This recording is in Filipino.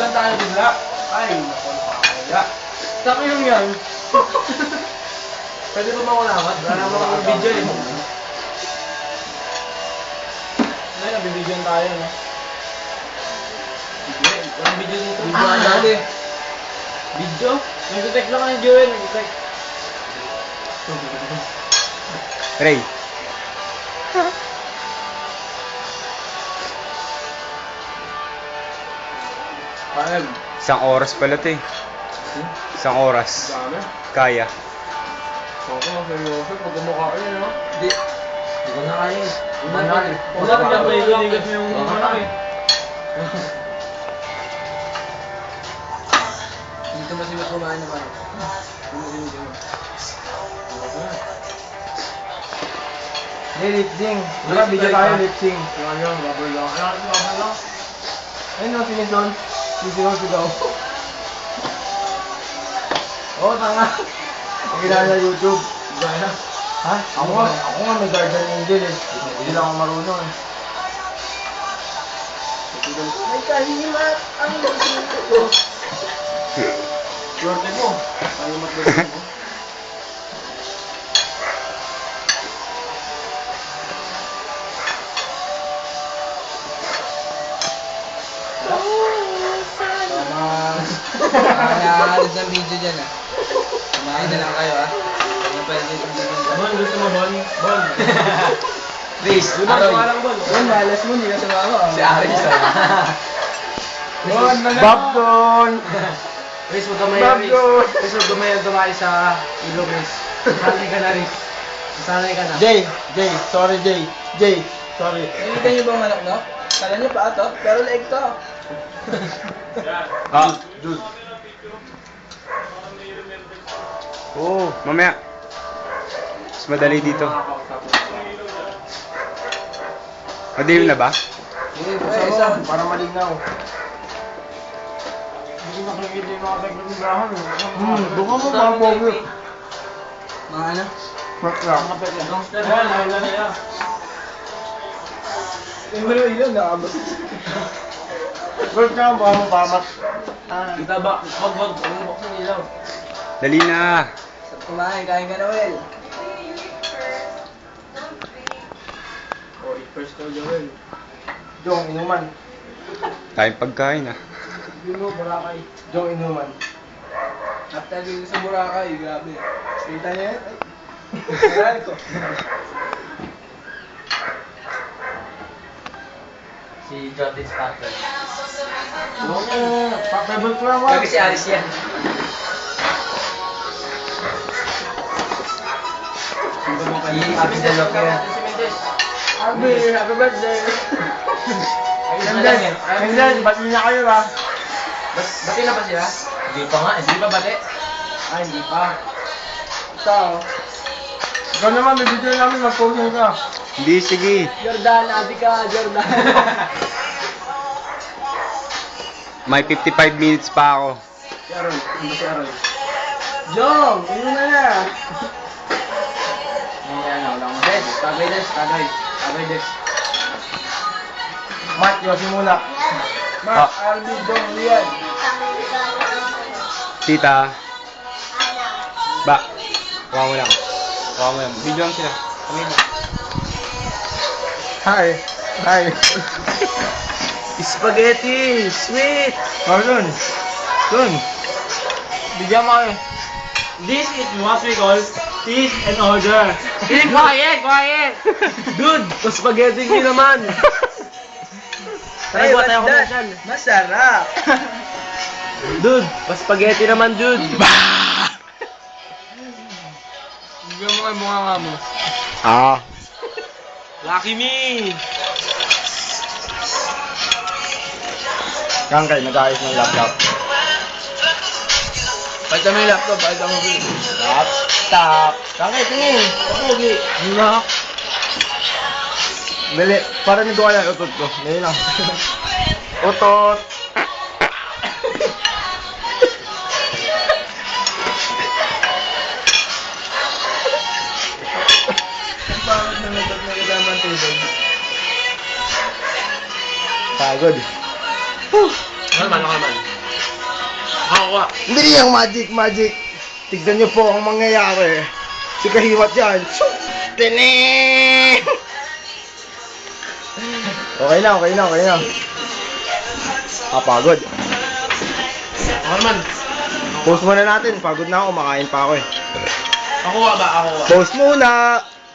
lang tayo bigla. Ay, naku, nakakaya. Saka yung yan. Pwede ba makulawat? Wala naman akong video eh. Ngayon, nabibidyoan tayo, no? Walang video dito. Video ka dali. Video? Nag-detect lang kayo, Joel. Nag-detect. Ray. Paano? Isang oras pala ito eh. Isang oras. Dami. Kaya. Ako, seryoso. Pag kumakain, no? Hindi. Hindi ko na kaya eh. Wala ka dyan, may iligas mo yung ano eh. Dito ba sila kumain naman? Hey, lip-sync. Tara, video tayo, lip-sync. Yung ano, rubber lang. Rubber lang. Ayun o, sinison. Sigaw. Oo, tanga. Ang ginagawa sa YouTube. Gaya. Ha? Ako nga may Guardian Angel eh. Hindi lang ako marunong eh. May kahimat ang lipsync ko. Swerte mo. Kahimat ba yun mo? Nakaalis ng video dyan ah. Kumain na lang kayo ah. Ano pa yung dito video? Bon, gusto mo Bon? Bon. Please, Aroy. Aroy. Bon, malas mo, hindi ka sumama. Si Aris ah. Bon, Babdon! Chris, huwag ka maya Chris. Babdon! Chris, huwag ka maya dumali sa ilo Chris. Sanay ka na Chris. Sanay ka na. Jay, sorry Jay. Sorry. Nakikita niyo ba ang manok no? Kala niyo pa ito, pero leeg to. Ah. Dude. Oo, mamaya. Mas madali dito. Madilim na ba? Isa, para malinaw. Hindi ko nakikita yung mga pagkakilahan. Buka mo mga pogi. Mga ano? Mga pekla. Ayan, na yan. Yung mga ilaw, nakabas. First na, baka mo pamas. Kita ba? Wag, buksan ilaw. Dali na. Kumain, kain ka na Will. Oh, eat first ko, Joel. Jong, inuman. Tayong pagkain ah. Bino, Boracay. Jong, inuman. After dito sa Boracay, grabe. Kita niya yan? Kailan ko. Si Jordan Spackler. Pakabot ko lang, wag. Kasi si Aris yan. Si Abby Delok yan. Abi, happy birthday. Ayun na lang yan. Mindan, bati na kayo ba? Bati na ba sila? Hindi pa nga, hindi pa bati. Ay, hindi pa. Ikaw. Ikaw naman, bibigyan namin, mag-posing ka. Hindi, sige. Jordan, ati ka, Jordan. May 55 minutes pa ako. Si Aroy, ano ba si Aroy? Jong, ano na yan? Ayan, wala akong head. Tagay des, tagay. Tagay des. Mark, yosi muna. Mark, Alvin, Jong, Lian. Tita. Ba. Huwag mo lang. Huwag mo lang. Video lang sila. Kami lang. Hi. Spaghetti! Sweet! Oh, dun. Bigyan mo kayo. This is what we call peace and order. Quiet! Dude, spaghetti ko naman. Tara, buhat tayo commercial. Masarap! Dude, spaghetti naman, dude. Bigyan mo kayo mukha nga mo. Ah. Lucky me! Kangkay, nag-ayos ng laptop. Pagka may laptop, pagka mo rin. Laptop. Kangay, tingin. Papugi. Nak. Dali, para nito kaya utot ko. Dali lang. Utot. Bakit na nagdaman tubig? Pagod. Naman, naman. Ako. Hindi yung magic. Tignan niyo po ang mangyayari. Si Kahiwat yan. Shoot! Tining! Okay na. Pagod. Ako naman. Post muna natin. Pagod na ako. Makain pa ako eh. Ako ba? Post muna!